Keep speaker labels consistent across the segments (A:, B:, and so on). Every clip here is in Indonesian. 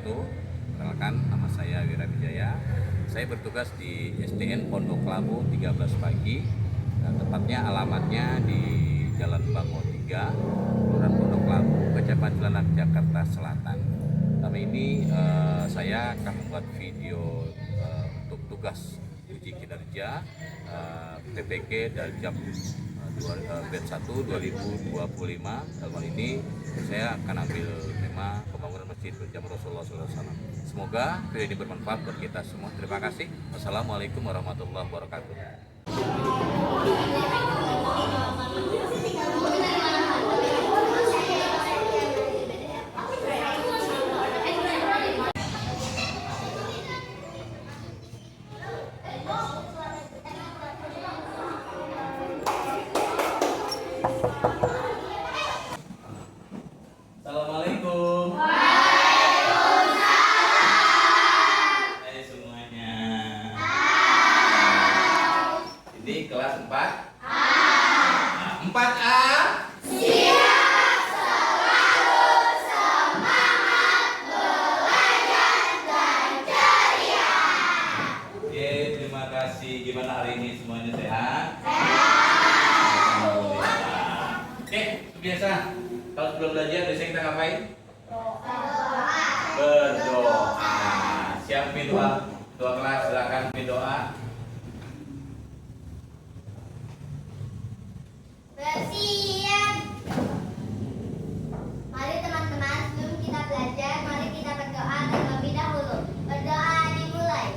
A: wabarakatuh. Perkenalkan, nama saya Wira Wijaya. Saya bertugas di SDN Pondok Labu 13 pagi. Tepatnya alamatnya di Jalan Bango 3, Kelurahan Pondok Labu, Kecamatan Cilandak, Jakarta Selatan. Kali ini saya akan membuat video untuk tugas uji kinerja PPK dari jam batch 1 2025. Dalam hal ini saya akan ambil tema pembangunan Masjid Berjamaah Rasulullah SAW. Semoga video ini bermanfaat buat kita semua. Terima kasih. Wassalamualaikum warahmatullahi wabarakatuh. Assalamualaikum. Waalaikumsalam. Hai semuanya. Ini kelas 4. 4A.
B: Siap, selalu semangat belajar dan ceria.
A: Oke, terima kasih. Gimana hari ini semuanya sehat?
B: Sehat.
A: Alhamdulillah. Oke, biasa. Kalau sebelum belajar biasanya kita ngapain? Berdoa. Siap doa? Doa kelas, silakan doa.
B: Bersiap. Mari teman-teman, sebelum kita belajar, mari kita berdoa terlebih dahulu. Berdoa dimulai.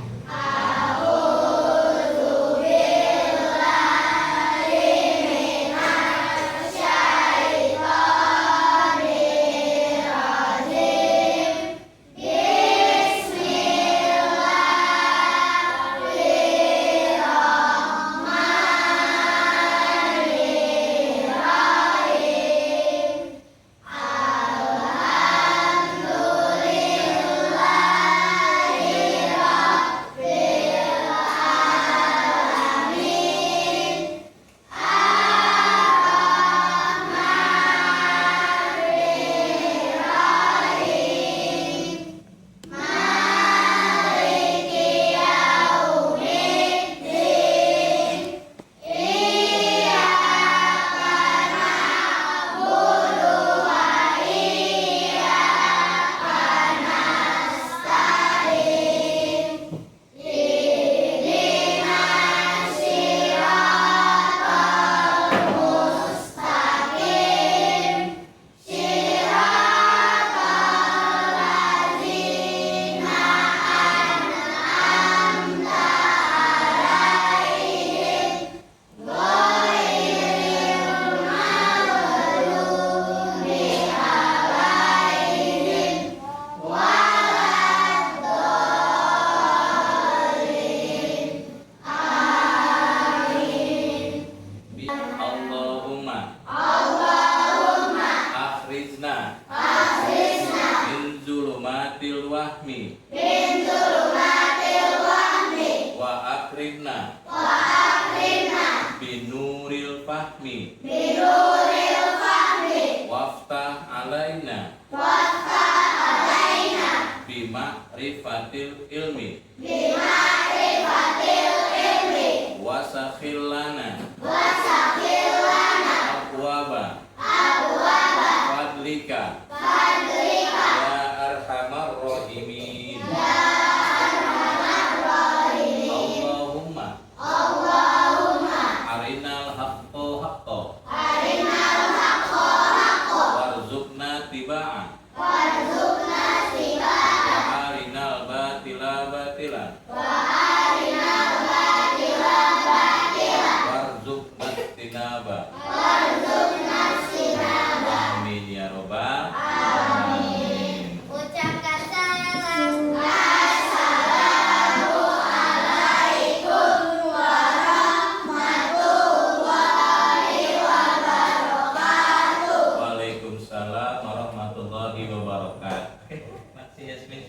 A: Wa akribna binuril fahmi waftah alaina bima'rifatil ilmi wasakhil lana abwaba fadlika ya arhamar rahimin. Allahumma arinal haqqo haqqo warzuqna tiba'a wa arinal batila batila warzuqna tinaba. Amin ya robbal alamin.
B: Ucapkan salam.
A: Waalaikumsalam warahmatullahi wabarakatuh. Makasih Yasmin.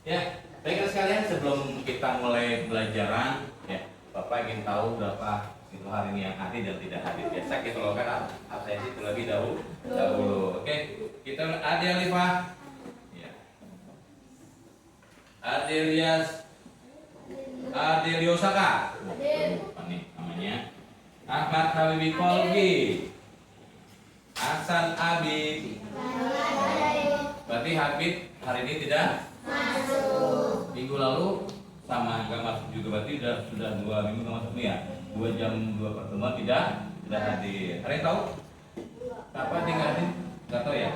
A: Ya, baiklah sekalian, sebelum kita mulai pelajaran, ya, Bapak ingin tahu berapa itu hari ini yang hadir dan tidak hadir. Biasa kita lakukan absensi terlebih dahulu. Oke, kita ada Alifah. Ya. Adelias Adeliosaka. Apa nih namanya? Ahmad Habibi Kolbi. Hasan Abid. Berarti Habib hari ini tidak masuk. Minggu lalu sama nggak masuk juga, berarti sudah 2 minggu nggak masuk nih ya. 2 jam 2 pertemuan tidak hadir. Ada yang tahu? Apa dia nggak hadir? Nggak tahu ya.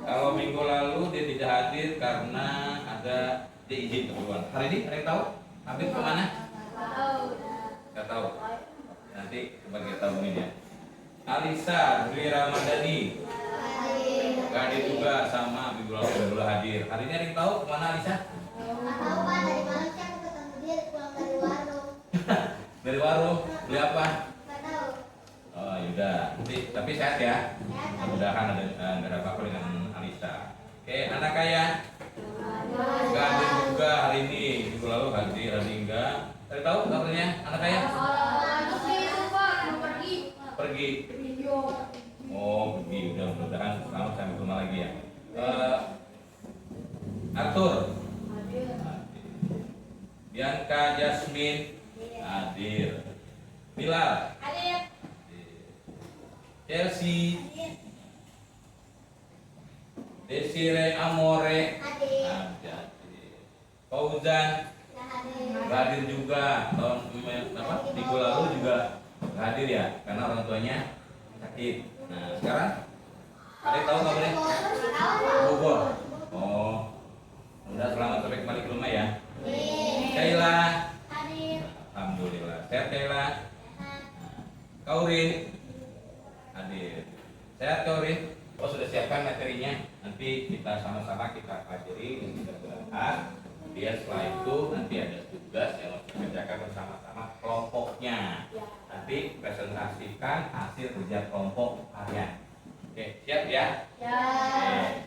A: Kalau minggu lalu dia tidak hadir karena ada dia izin keperluan. Hari ini ada yang tahu? Habib kemana? Nggak tahu. Nanti coba kita hubungin ya. Alisa Dwi Ramadhani nggak hadir juga, sama minggu lalu baru hadir. Hari ini ada yang tahu kemana Alisa?
B: Nggak tahu Pak, dari malam sih aku ketemu dia pulang dari warung.
A: Dari warung beli apa?
B: Nggak tahu.
A: Oh yaudah, tapi sehat ya. Mudah-mudahan ada nggak ada apa-apa dengan Alisa. Oke, anak kaya nggak hadir juga hari ini. Minggu lalu hadir, hari ini enggak. Ada tahu kabarnya anak kaya? Pergi. Oh pergi, udah mudah-mudahan selamat sampai rumah lagi ya. Arthur, Bianca Jasmine hadir. Bilal, Chelsea, Desire Amore hadir. Fauzan nggak hadir juga, tahun minggu lalu juga nggak hadir ya karena orang tuanya sakit. Nah sekarang ada yang tahu nggak boleh? Bogor. Oh, udah selamat sampai kembali ke rumah ya. Kaila, alhamdulillah. Sehat Kaila. Kaurin hadir. Sehat Kaurin. Oh sudah siapkan materinya. Nanti kita sama-sama kita pelajari, kita berangkat. Kemudian setelah itu nanti ada tugas yang harus dikerjakan bersama-sama kelompoknya. Nanti presentasikan hasil kerja kelompok kalian. Oke, siap ya? Ya. Oke.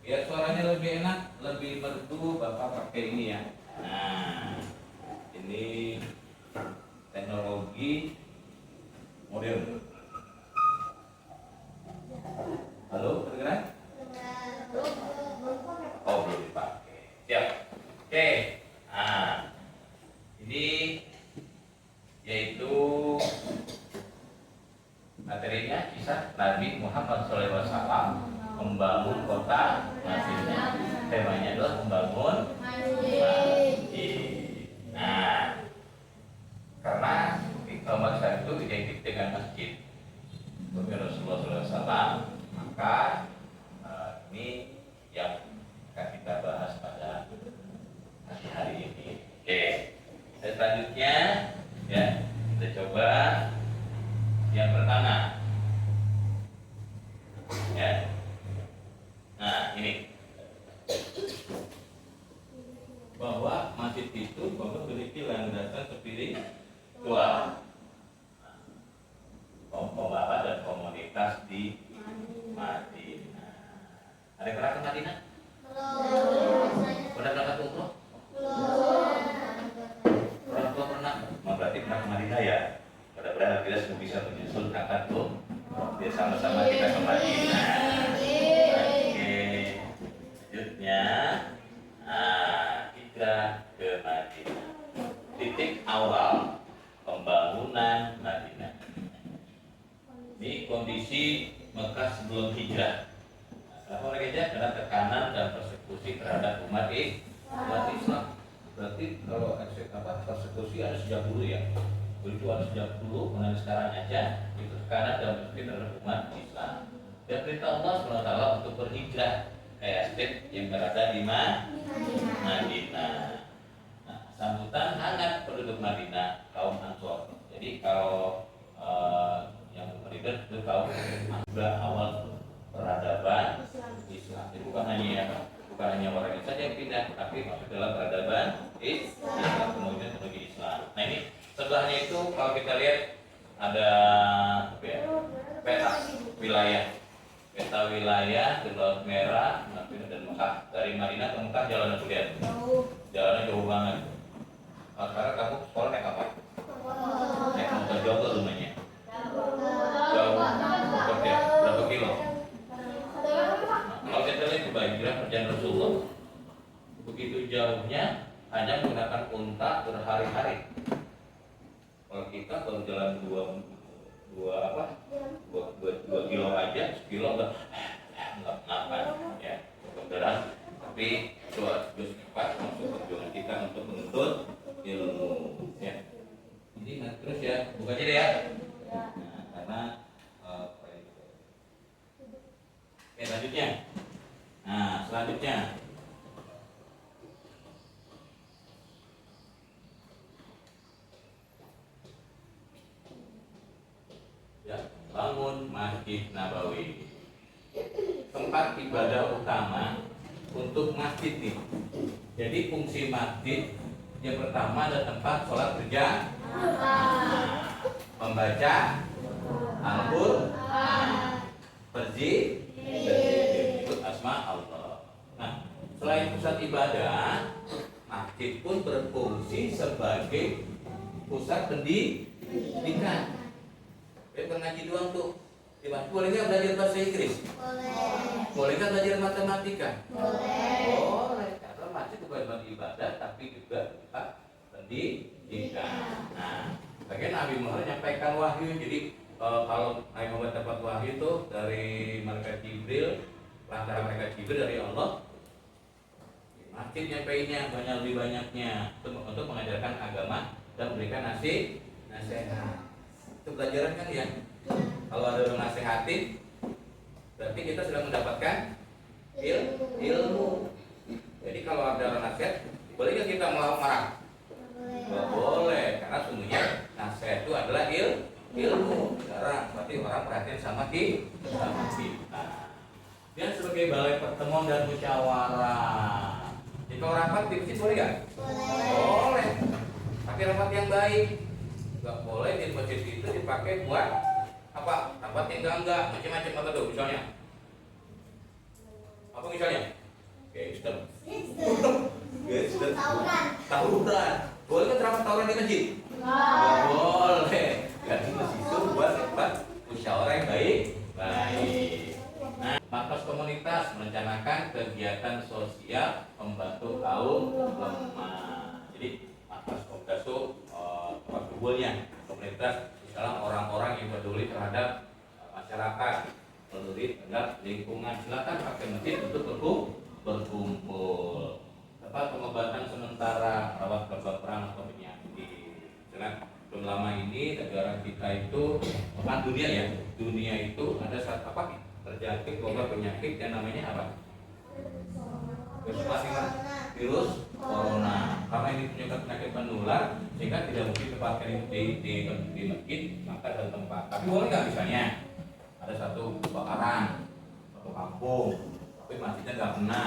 A: Biar suaranya lebih enak, lebih merdu, Bapak pakai ini ya. Nah, ini teknologi modern. Halo, kedengeran? Oh, belum dipakai. Siap. Oke. Nah, ini yaitu materinya kisah Nabi Muhammad SAW membangun kota Madinah. Temanya adalah membangun masjid. Nah, karena Muhammad SAW itu identik dengan masjid, sebagai Rasulullah SAW, maka ini yang akan kita bahas pada hari ini. Oke, selanjutnya ya kita coba yang pertama ya. Nah ini bahwa masjid itu memiliki landasan spiritual, pembawa dan komunitas di Madinah. Ada yang pernah ke Madinah? Pernah berangkat umroh? Orang tua pernah? Berarti pernah ke Madinah ya? Mudah-mudahan kita semua bisa menyusul berangkat tuh. Biar sama-sama kita ke Madinah. Oke, selanjutnya hijrah ke Madinah. Titik awal pembangunan Madinah. Ini kondisi Mekah sebelum hijrah. Kenapa mereka hijrah? Karena tekanan dan persekusi terhadap umat Islam. Berarti kalau persekusi ada sejak dulu ya. Itu ada sejak dulu, bukan sekarang aja. Itu tekanan dan persekusi terhadap umat Islam. Dan perintah Allah SWT untuk berhijrah ke Yastrib yang berada di Madinah. Nah, sambutan hangat penduduk Madinah kaum Ansor. Jadi kalau yang berhijrah itu kaum Ansor awal peradaban Islam. Jadi bukan hanya orang Islam yang pindah, tapi masuk dalam peradaban Islam, kemudian menuju Islam. Nah ini sebelahnya itu kalau kita lihat ada peta wilayah di Laut Merah, Madinah dan Mekah. Dari Madinah ke Mekah jalannya lihat, jalannya jauh banget. Nah, sekarang kamu sekolah naik apa? Naik motor jauh ke rumahnya? Jauh, berapa kilo? Kalau kita lihat hijrah perjalanan Rasulullah saja menggunakan unta berhari-hari. Kalau kita baru jalan dua kilo aja, sekilo nggak makan ya saudara. Tapi coba terus cepat masuk perjuangan kita untuk menuntut ilmu ya. Jadi terus ya, buka aja deh ya. Nah, karena selanjutnya. Nah, selanjutnya ya, bangun Masjid Nabawi. Tempat ibadah utama untuk masjid nih. Jadi fungsi masjid yang pertama adalah tempat sholat berjamaah, membaca Al-Qur'an, berzikir, asma Allah. Nah, selain pusat ibadah, masjid pun berfungsi sebagai pusat pendidikan. Bukan ngaji doang tuh. Boleh nggak belajar bahasa Inggris? Boleh nggak belajar matematika? Boleh. Karena masjid bukan tempat ibadah, tapi juga tempat pendidikan. Nah, bagian Nabi Muhammad menyampaikan wahyu. Jadi kalau Nabi Muhammad dapat wahyu itu dari malaikat Jibril, lantaran malaikat Jibril dari Allah, masjid nyampainya banyak lebih banyaknya untuk mengajarkan agama dan memberikan nasihat. Itu pelajaran kan ya? Kalau ada orang nasihatin, berarti kita sudah mendapatkan ilmu. Jadi kalau ada orang nasihat, boleh nggak kita marah? Nggak boleh, karena sungguhnya nasihat itu adalah ilmu. Sekarang berarti orang perhatian sama kita. Dan sebagai balai pertemuan dan musyawarah. Jadi kalau rapat di masjid boleh nggak? Boleh. Tapi rapat yang baik. Nggak boleh di masjid itu dipakai buat apa? Rapat yang enggak macam-macam apa tuh misalnya? Apa misalnya? Gangster. Tawuran. Boleh kan rapat tawuran di masjid? Nggak boleh. Jadi masjid itu buat tempat musyawarah yang baik. Nah, markas komunitas merencanakan kegiatan sosial membantu kaum lemah. Jadi markas komunitas itu tempat kumpulnya komunitas, misalnya orang-orang yang peduli terhadap masyarakat, peduli terhadap lingkungan. Silakan pakai masjid untuk berkumpul. Tempat pengobatan sementara, rawat korban perang atau penyakit. Misalnya belum lama ini negara kita itu, bahkan dunia ya, dunia itu ada satu apa? Terjangkit wabah penyakit yang namanya apa? Virus corona. Karena ini punya penyakit menular, sehingga tidak mungkin ditempatkan di masjid, maka dalam tempat. Tapi boleh nggak misalnya ada satu kebakaran, satu kampung, tapi masjidnya nggak kena,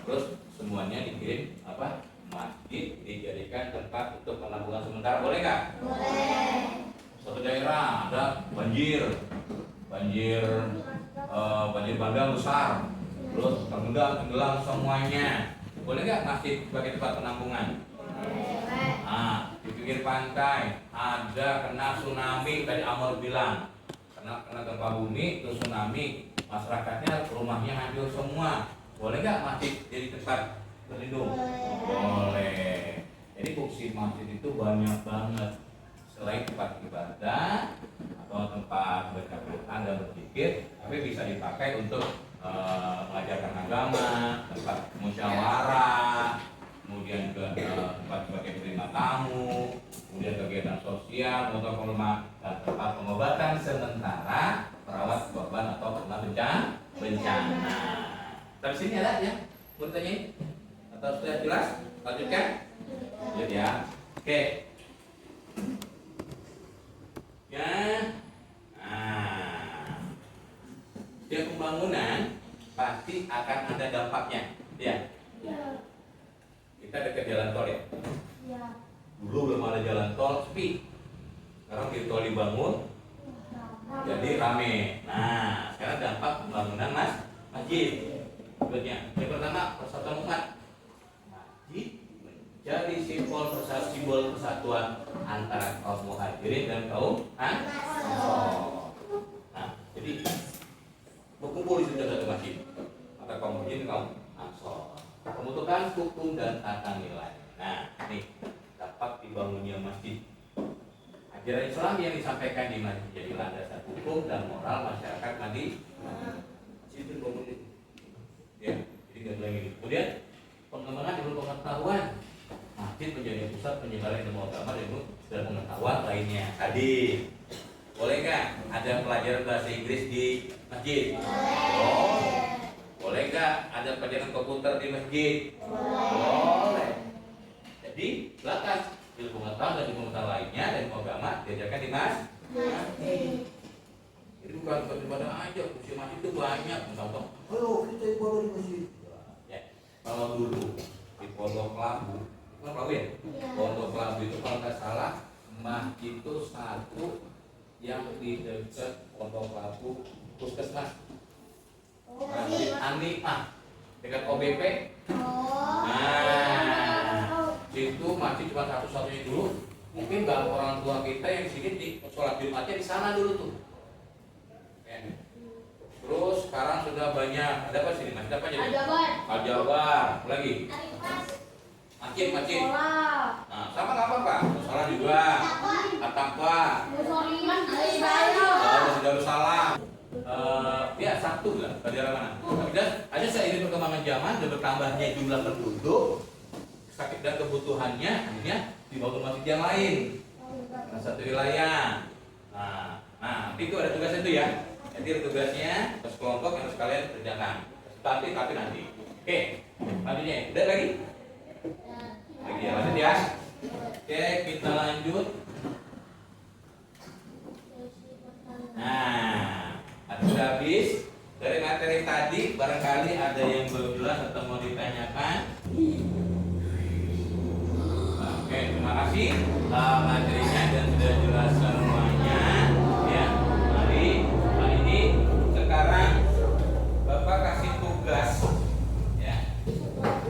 A: terus semuanya dikirim apa? Masjid dijadikan tempat untuk penampungan sementara, boleh nggak?
B: Boleh.
A: Suatu daerah ada banjir bandang besar, terus tenggelam semuanya, boleh nggak masjid sebagai tempat penampungan? Nah, di pinggir pantai ada kena tsunami, tadi Amor bilang kena gempa bumi, terus tsunami, masyarakatnya rumahnya hancur semua, boleh nggak masjid jadi tempat berlindung? Boleh. Jadi fungsi masjid itu banyak banget. Selain tempat ibadah atau tempat baca Quran dan berzikir, tapi bisa dipakai untuk mengajarkan agama, tempat musyawarah, kemudian juga tempat sebagai penerima tamu, kemudian kegiatan sosial untuk dan tempat pengobatan sementara, perawat korban atau kena bencana. Dari sini ada ya, mau ditanyain? Atau sudah jelas? Lanjutkan? Lanjut ya. Oke. Ya. Nah, setiap pembangunan pasti akan ada dampaknya, ya. Kita dekat jalan tol ya. Dulu belum ada jalan tol, sepi. Sekarang di tol dibangun, jadi rame. Nah, sekarang dampak pembangunan masjid. Berikutnya, yang pertama persatuan umat. Masjid menjadi simbol persatuan antara kaum muhajirin dan kaum ansor. Nah, jadi berkumpul di satu masjid antara kaum muhajirin dan kaum ansor. Pembentukan hukum dan tata nilai. Nah, ajaran Islam yang disampaikan di masjid jadi landasan hukum dan moral masyarakat Madinah. Situ komunis. Ya, jadi nggak lagi. Kemudian pengembangan ilmu pengetahuan, masjid menjadi pusat penyebaran ilmu agama dan pengetahuan lainnya. Tadi boleh nggak ada pelajaran bahasa Inggris di masjid? Boleh. Boleh nggak ada pelajaran komputer di masjid? Boleh. Jadi silakan ilmu pengetahuan dan ilmu pengetahuan lainnya dan ilmu agama diajarkan di masjid. Jadi bukan ibadah aja, usia masjid itu banyak. Contoh, halo kita ibadah di masjid. Ya, kalau dulu di Pondok Labu, kan tahu ya? Pondok Labu itu kalau nggak salah masjid itu satu yang di dekat Pondok Labu puskesmas. Masjid Anifah dekat OBP. Nah, itu masjid cuma satu-satunya dulu. Mungkin nggak orang tua kita yang sini di sholat Jumatnya di sana dulu tuh. Ya. Terus sekarang sudah banyak. Ada apa sini? Masjid apa jadi? Al-Jabar. Apa lagi? Masjid. Nah, sama nggak apa-apa. Salah juga. At-Taqwa. Darussalam. Ya satu lah. Daerah mana? Dan ada seiring perkembangan zaman dan bertambahnya jumlah penduduk, sakit dan kebutuhannya, akhirnya dibangun masjid yang lain. Nah, satu wilayah. Nah, itu ada tugasnya itu ya. Jadi ada tugasnya kelompok yang harus kalian kerjakan. Tapi nanti. Oke, lanjutnya. Udah lagi? Lagi ya, lanjut ya. Oke, kita lanjut. Nah, sudah habis dari materi tadi. Barangkali ada yang belum jelas atau mau ditanyakan. Oke, terima kasih materinya dan sudah jelas semuanya. Ya, mari ini sekarang Bapak kasih tugas ya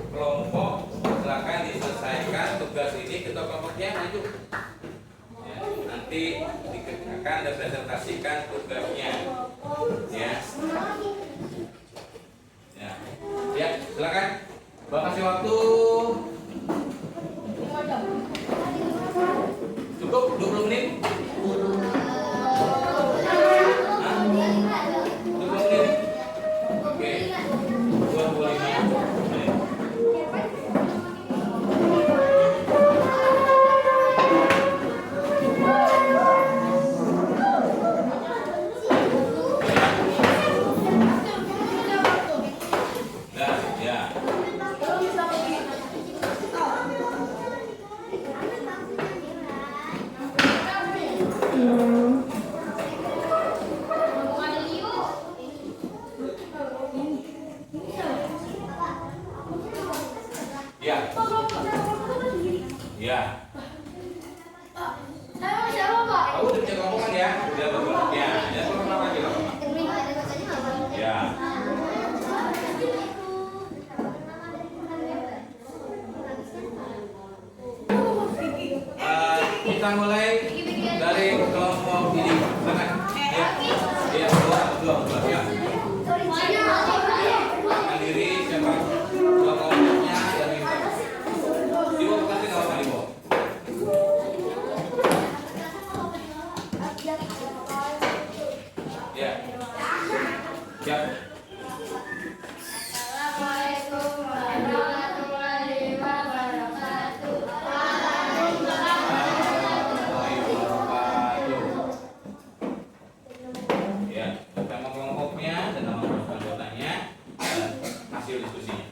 A: kelompok, silakan diselesaikan tugas ini. Ketua kelompoknya maju ya, nanti dikerjakan dan presentasikan tugasnya ya. Ya, silakan Bapak kasih waktu cukup 20 menit. 20 menit. Oke. 25 menit. Nah, ya. Ya. Ya. Kamu udah punya kelompok kan ya? Udah bergerak ya. Ya, kelompok lagi loh. Ya. Kita mulai dari kelompok ini. Silakan. Ya. Ya, dua. Ya. Angkat diri siapa? Kelompoknya dari Ibu kasih nama Pak Ibu. Ya. Ya.
B: Assalamualaikum warahmatullahi wabarakatuh.
A: Ya, nama kelompoknya dan nama anggotanya dan hasil diskusinya.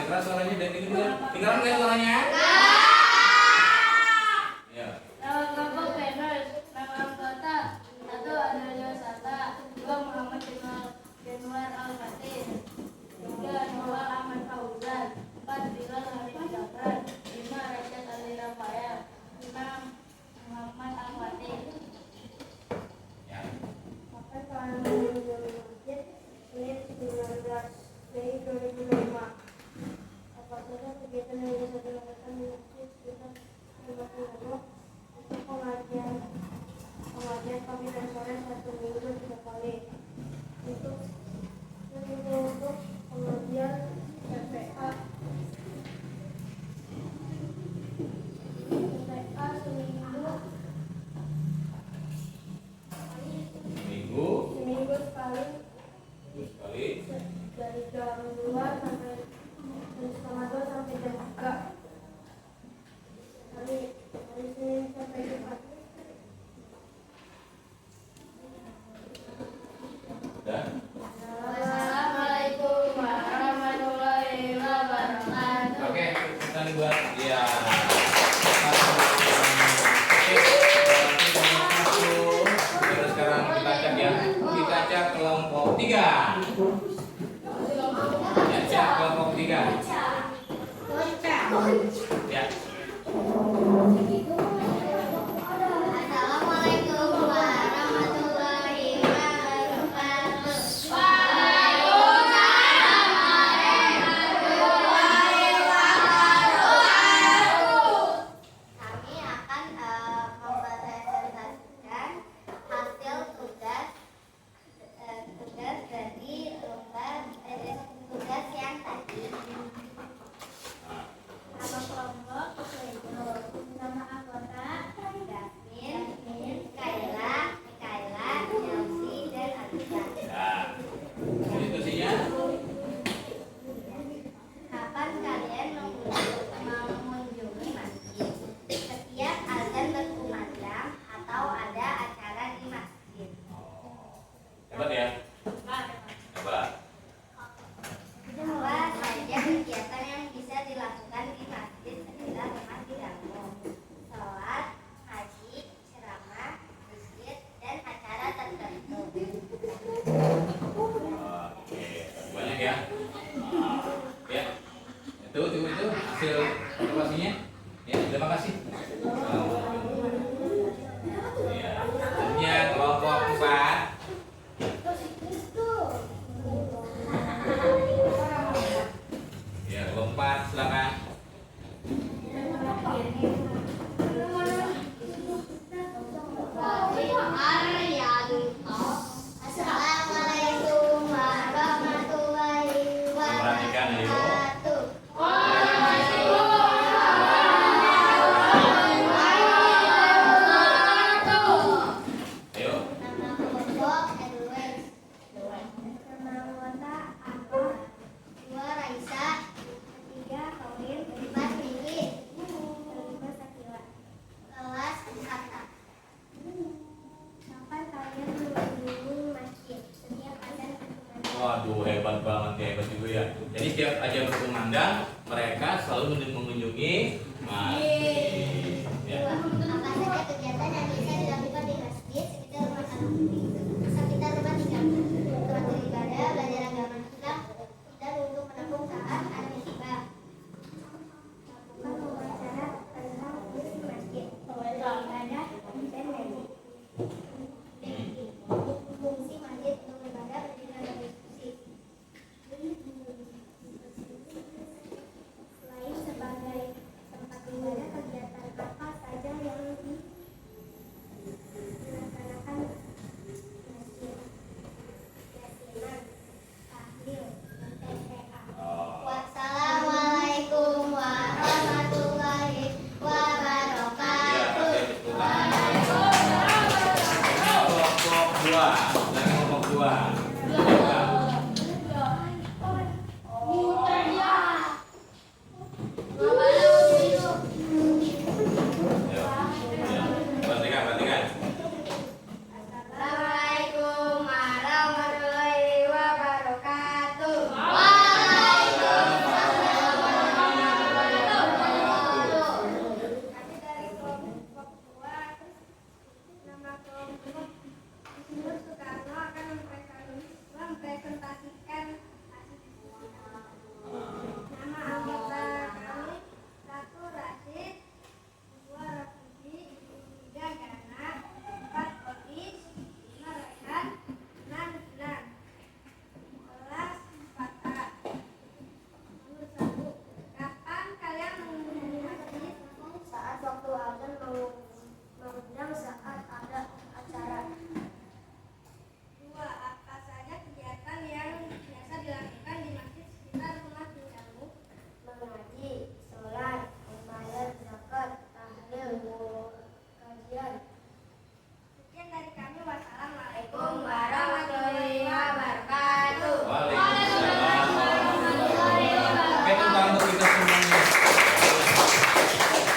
A: Keras suaranya dan ini juga. Tinggalan nggak suaranya? Ya.
C: Nama kelompok Venus, nama anggota 1 Adelia Sata, 2 Muhammad Januar Al-Fatih, 3 Noah Ahmad Fauzan, 4 Bilal Harif Jabran, 5 Rajat Ali Rafael, 6 Muhammad Al-Fatih.
A: Ya.
C: Maka kalau masjid Senin 19 Mei 2005. Apa saja kegiatan yang bisa dilakukan di masjid sekitar 50 untuk pengajian pagi dan sore 1 minggu 3 kali.
A: kali buat ya. Oke, sekarang kita cek ya. Kita cek kelompok 3. Ya, cek kelompok 3. Ya.
B: Assalamualaikum warahmatullahi wabarakatuh. Kami akan mempresentasikan hasil tugas dari lomba tugas yang tadi. Nama kelompok Play-Doh. Nama anggota Jasmine, Kayla, Chelsea, dan Alisa.
A: Ya. Institusinya
B: Kapan kalian mengunjungi masjid? Setiap azan berkumandang atau ada acara di masjid.
A: hebat ya. Hebat.
B: Apa saja kegiatan yang bisa dilakukan di masjid setelah rumah diganggu? Sholat, haji, ceramah, zikir, dan acara tertentu.
A: Oke, banyak ya. Ya. Itu hasil evaluasinya. Ya, terima kasih. Ya, selanjutnya kelompok 4. Ya, kelompok 4 silakan.
B: Assalamualaikum warahmatullahi
A: Perhatikan ayo.
B: wabarakatuh.
A: Ayo.
B: Nama kelompok Edward. Nama anggota Anwar. 2 Raisa. 3 Kaurin. 4 Mili. 5 Sakila. Kelas Kata. Kapan kalian mengunjungi masjid? Setiap azan berkumandang.
A: Waduh, hebat banget ya, hebat juga ya. Jadi setiap aja berkumandang, mereka selalu mengunjungi masjid. Ya.
B: Apa saja kegiatan yang bisa dilakukan di masjid sekitar rumah diganggu? Tempat beribadah, belajar agama Islam, dan untuk menampung saat ada musibah. Lakukan wawancara tentang fungsi masjid, ibadah, dan ngaji. Fungsi masjid untuk ibadah berdasarkan diskusi. Selain sebagai tempat ibadah, kegiatan apa saja yang dilaksanakan masjid? Yasinan, tahlil, TPA. Wassalamualaikum warahmatullahi wabarakatuh.
A: Kelompok 2. Lagi kelompok 2. Perhatikan.
B: Assalamualaikum warahmatullahi wabarakatuh. Kami dari kelompok 2. Nama kelompok Gubernur Soekarno akan mempresentasikan hasil nama anggota kami 1 Rashid, 2 Rafidi, 3 Gana, 4 Otis, 5 Raihan, 6 Dilan. Kelas 4A. Nomor 1. Kapan kalian mengunjungi masjid? Saat waktu azan mengundang saat ada acara. 2. Apa saja kegiatan yang biasa dilakukan di masjid sekitar rumah tinggalmu? Mengaji, sholat, membayar zakat, tahlil, kajian. Sekian dari kami. Wassalamualaikum warahmatullahi wabarakatuh.
A: Waalaikumsalam warahmatullahi wabarakatuh. Oke, tepuk tangan untuk kita semuanya.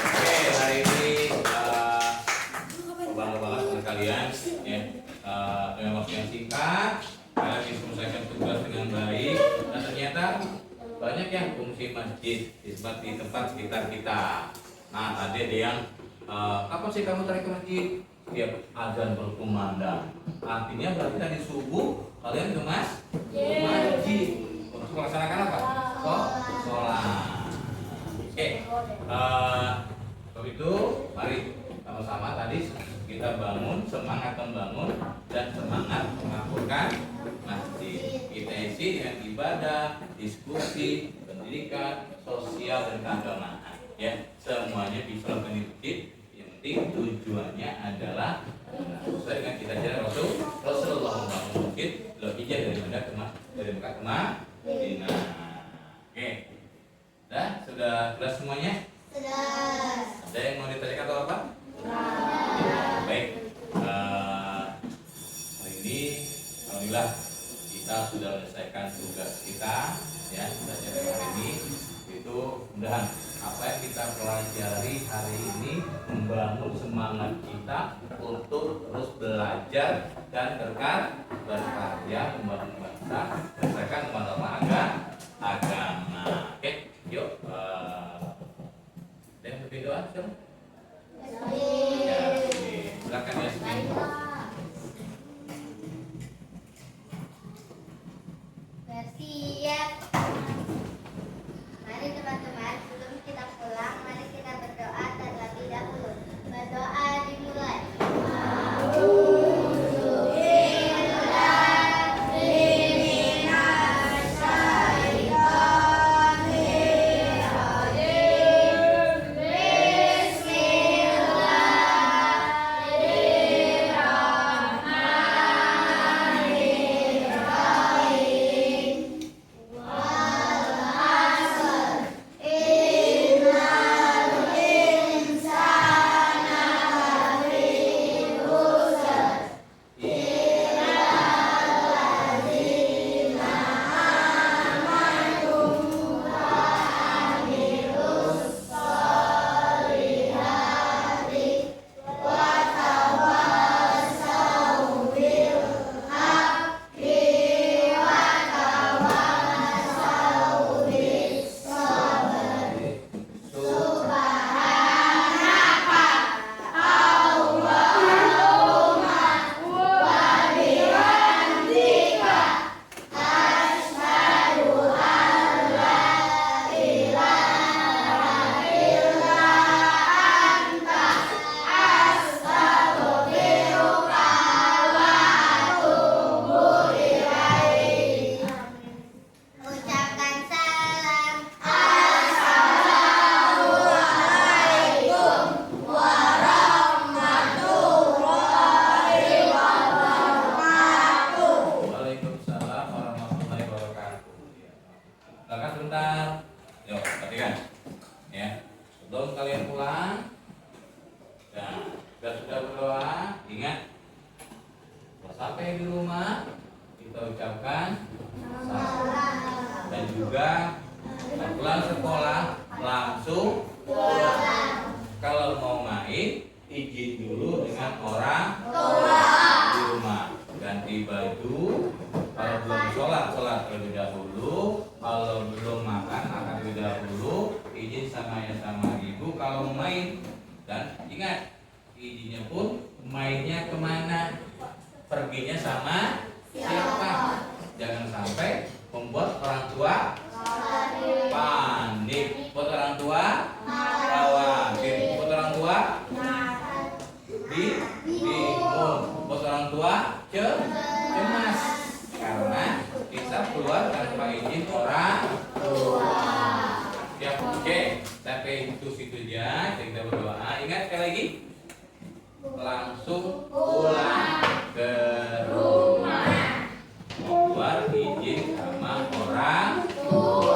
A: Oke, hari ini bangga banget dengan kalian ya. Dengan waktu yang singkat, kalian bisa menyelesaikan tugas dengan baik dan ternyata banyak yang fungsi masjid di tempat sekitar kita. Nah, tadi ada yang kapan sih kamu tarik ke masjid? Setiap azan berkumandang. Artinya berarti tadi subuh kalian ke masjid untuk melaksanakan apa? Sholat. Oke. Sebab itu mari sama-sama tadi kita bangun, semangat membangun dan semangat mengakurkan masjid. Kita isi dengan ibadah, diskusi, pendidikan, sosial dan keagamaan. Ya, semuanya bisa dilakukan di masjid. Yang penting tujuannya adalah sesuai dengan kita ajaran Rasulullah membangun masjid lebih hijau dari Mekah ke Madinah. Oke, sudah jelas semuanya?
B: Sudah.
A: Ada yang mau ditanyakan atau apa? Baik, hari ini alhamdulillah kita sudah menyelesaikan tugas kita, ya, belajar hari ini. Itu mudahan apa yang kita pelajari hari ini membangun semangat kita untuk terus belajar dan berkarya membangun bangsa berdasarkan norma agama. Oke, yuk. Dan berdoa siapa? Ya, silakan Yasmin.
B: Bersiap. Mari teman-teman, sebelum kita pulang, mari kita berdoa terlebih dahulu. Berdoa dimulai. Ucapkan salam.
A: Waalaikumsalam warahmatullahi wabarakatuh. Silakan sebentar. Yuk, perhatikan. Ya, sebelum kalian pulang, nah, sudah berdoa, ingat sampai di rumah kita ucapkan salam dan juga pulang sekolah langsung pulang. Kalau mau main izin dulu dengan orang di rumah, ganti baju. Kalau belum sholat terlebih dahulu. Kalau belum makan terlebih dahulu. Izin sama ayah sama ibu kalau mau main. Dan ingat, izinnya pun mainnya kemana, perginya sama siapa. Jangan sampai membuat orang tua panik, buat orang tua khawatir, buat orang tua bingung, buat orang tua cemas karena kita keluar tanpa izin orang tua. Ya, oke, sampai itu situ aja. Kita berdoa. Ingat sekali lagi, langsung pulang ke rumah, keluar izin sama orang tua.